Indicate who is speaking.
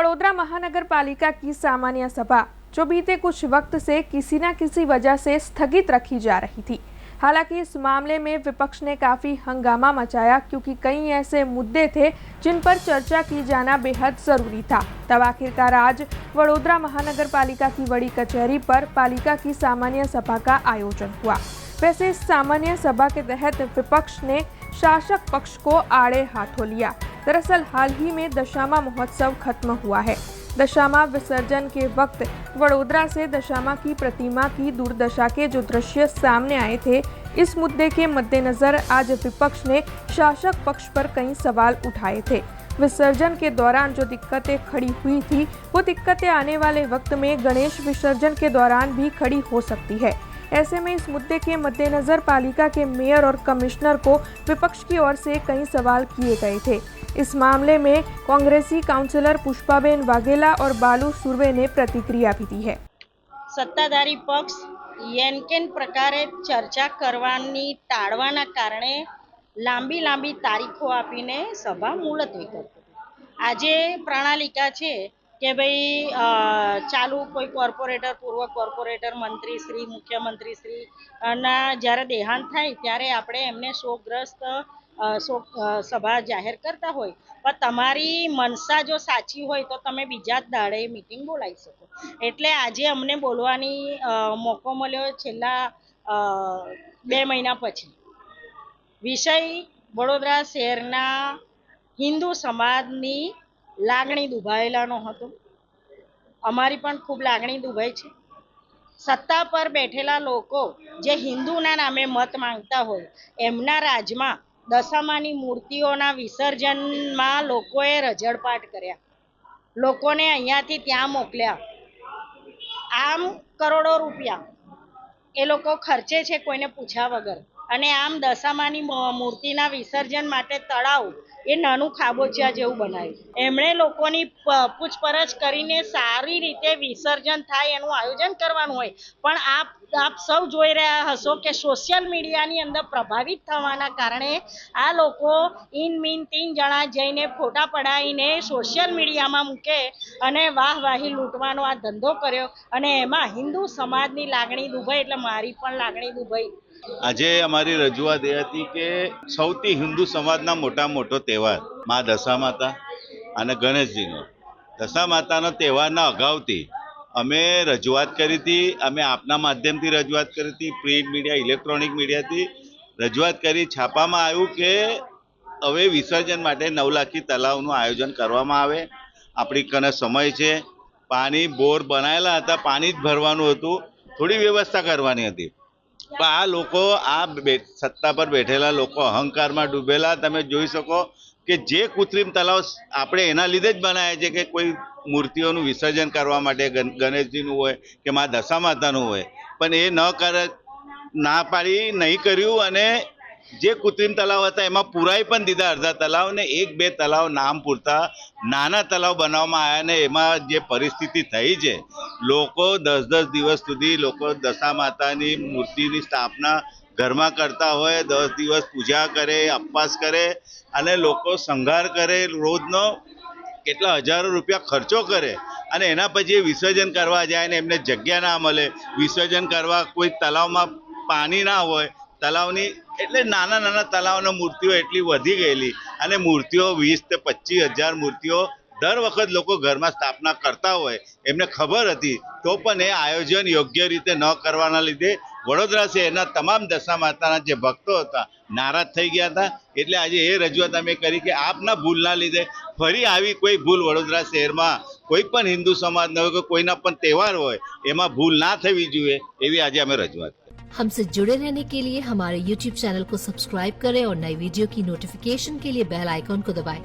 Speaker 1: वडोदरा महानगर पालिका की सामान्य सभा जो बीते कुछ वक्त से किसी न किसी वजह से स्थगित रखी जा रही थी। हालांकि इस मामले में विपक्ष ने काफी हंगामा मचाया क्योंकि कई ऐसे मुद्दे थे जिन पर चर्चा की जाना बेहद जरूरी था। तब आखिरकार आज वडोदरा महानगर पालिका की बड़ी कचहरी पर पालिका की सामान्य सभा का आयोजन हुआ। वैसे इस सामान्य सभा के तहत विपक्ष ने शासक पक्ष को आड़े हाथों लिया। दरअसल हाल ही में दशामा महोत्सव खत्म हुआ है। दशामा विसर्जन के वक्त वडोदरा से दशामा की प्रतिमा की दुर्दशा के जो दृश्य सामने आए थे, इस मुद्दे के मद्देनजर आज विपक्ष ने शासक पक्ष पर कई सवाल उठाए थे। विसर्जन के दौरान जो दिक्कतें खड़ी हुई थी, वो दिक्कतें आने वाले वक्त में गणेश विसर्जन के दौरान भी खड़ी हो सकती है। ऐसे में इस मुद्दे के मद्देनजर पालिका के मेयर और कमिश्नर को विपक्ष की ओर से कई सवाल किए गए थे। इस मामले में कांग्रेसी काउंसिलर पुष्पाबेन वाघेला और बालू सुर्वे ने प्रतिक्रिया भी दी है।
Speaker 2: सत्ताधारी पक्ष येनकेन प्रकारे चर्चा करवानी टाळवाना कारणे लांबी तारीखो आपीने सभा मुलतवी करती। आजे प्रणालिका छे के भाई चालू कोई कॉर्पोरेटर, पूर्व कॉर्पोरेटर, मंत्री श्री, मुख्यमंत्री श्री ना જ્યારે દેહાંત થાય ત્યારે આપણે એમને શોકગ્રસ્ત સભા જાહેર કરતા હોય, પણ તમારી મનસા જો સાચી હોય તો તમે બીજા જ દાડે મીટિંગ બોલાવી શકો। એટલે આજે અમને બોલવાની મોકો મળ્યો છેલ્લા 2 મહિના પછી। વિષય વડોદરા શહેરના હિન્દુ સમાજની લાગણી દુભાયેલાનો હતો। અમારી પણ ખૂબ લાગણી દુભાઈ છે। સત્તા પર બેઠેલા લોકો જે હિન્દુના નામે મત માંગતા હોય, એમના રાજમાં દશામાની મૂર્તિઓના વિસર્જનમાં લોકોએ રજળપાટ કર્યા, લોકોને અહીંયાથી ત્યાં મોકલ્યા। આમ કરોડો રૂપિયા એ લોકો ખર્ચે છે કોઈને પૂછ્યા વગર, અને આમ દશામાની મૂર્તિના વિસર્જન માટે તળાવ એ નાનું ખાબોચિયા જેવું બનાવ્યું। એમણે લોકોની પૂછપરછ કરીને સારી રીતે વિસર્જન થાય એનું આયોજન કરવાનું હોય, પણ આપ સૌ જોઈ રહ્યા હશો કે સોશિયલ મીડિયાની અંદર પ્રભાવિત થવાના કારણે આ લોકો ઇન મીન 3 જણા જઈને ફોટા પડાવીને સોશિયલ મીડિયામાં મૂકે અને વાહવાહી લૂંટવાનો આ ધંધો કર્યો, અને એમાં હિન્દુ સમાજની લાગણી દુભાઈ એટલે મારી પણ લાગણી દુભાઈ।
Speaker 3: આજે અમારી રજૂઆત એ હતી કે સૌથી હિન્દુ સમાજના મોટા મોટો તહેવાર મા દશા માતા અને ગણેશજીનો દશા માતાનો તહેવારના અગાઉથી અમે રજૂઆત કરી હતી। અમે આપના માધ્યમથી રજૂઆત કરી હતી, પ્રિન્ટ મીડિયા, ઇલેક્ટ્રોનિક મીડિયાથી રજૂઆત કરી। છાપામાં આવ્યું કે હવે વિસર્જન માટે નવલાખી તલાવનું આયોજન કરવામાં આવે। આપણી કને સમય છે, પાણી બોર બનાવેલા હતા, પાણી જ ભરવાનું હતું, થોડી વ્યવસ્થા કરવાની હતી। પણ આ લોકો, આ સત્તા પર બેઠેલા લોકો અહંકારમાં ડૂબેલા તમે જોઈ શકો કે જે કૃત્રિમ તલાવ આપણે એના લીધે જ બનાવ્યા છે કે કોઈ મૂર્તિઓનું વિસર્જન કરવા માટે, ગણેશજીનું હોય કે મા દશા માતાનું હોય, પણ એ ન કરે, ના પાડી, નહીં કર્યું, અને જે કૃત્રિમ તલાવ હતા એમાં પુરાઈ પણ દીધા અડધા તલાવ, ને 1-2 તલાવ નામ પૂરતા નાના તલાવ બનાવવામાં આવ્યા। ને એમાં જે પરિસ્થિતિ થઈ છે, લોકો 10-10 દિવસ સુધી લોકો દશા માતાની મૂર્તિની સ્થાપના ઘરમાં કરતા હોય, 10 દિવસ પૂજા કરે, ઉપવાસ કરે, અને લોકો શણગાર કરે, રોજનો કેટલા હજારો રૂપિયા ખર્ચો કરે, અને એના પછી વિસર્જન કરવા જાય ને એમને જગ્યા ના મળે, વિસર્જન કરવા કોઈ તલાવમાં પાણી ના હોય, તલાવની એટલે નાના નાના તલાવની મૂર્તિઓ એટલી વધી ગયેલી, અને મૂર્તિઓ 20-25 હજાર મૂર્તિઓ દર વખત લોકો ઘરમાં સ્થાપના કરતા હોય, એમને ખબર હતી તો પણ એ આયોજન યોગ્ય રીતે ન કરવાના લીધે વડોદરા શહેરના તમામ દશા માતાના જે ભક્તો હતા નારાજ થઈ ગયા હતા। એટલે આજે એ રજૂઆત અમે કરી કે આપના ભૂલના લીધે ફરી આવી કોઈ ભૂલ વડોદરા શહેરમાં કોઈ પણ હિન્દુ સમાજનો હોય કે કોઈના પણ તહેવાર હોય એમાં ભૂલ ના થવી જોઈએ, એવી આજે અમે રજૂઆત।
Speaker 4: हमसे जुड़े रहने के लिए हमारे YouTube चैनल को सब्सक्राइब करें और नई वीडियो की नोटिफिकेशन के लिए बेल आइकॉन को दबाएं।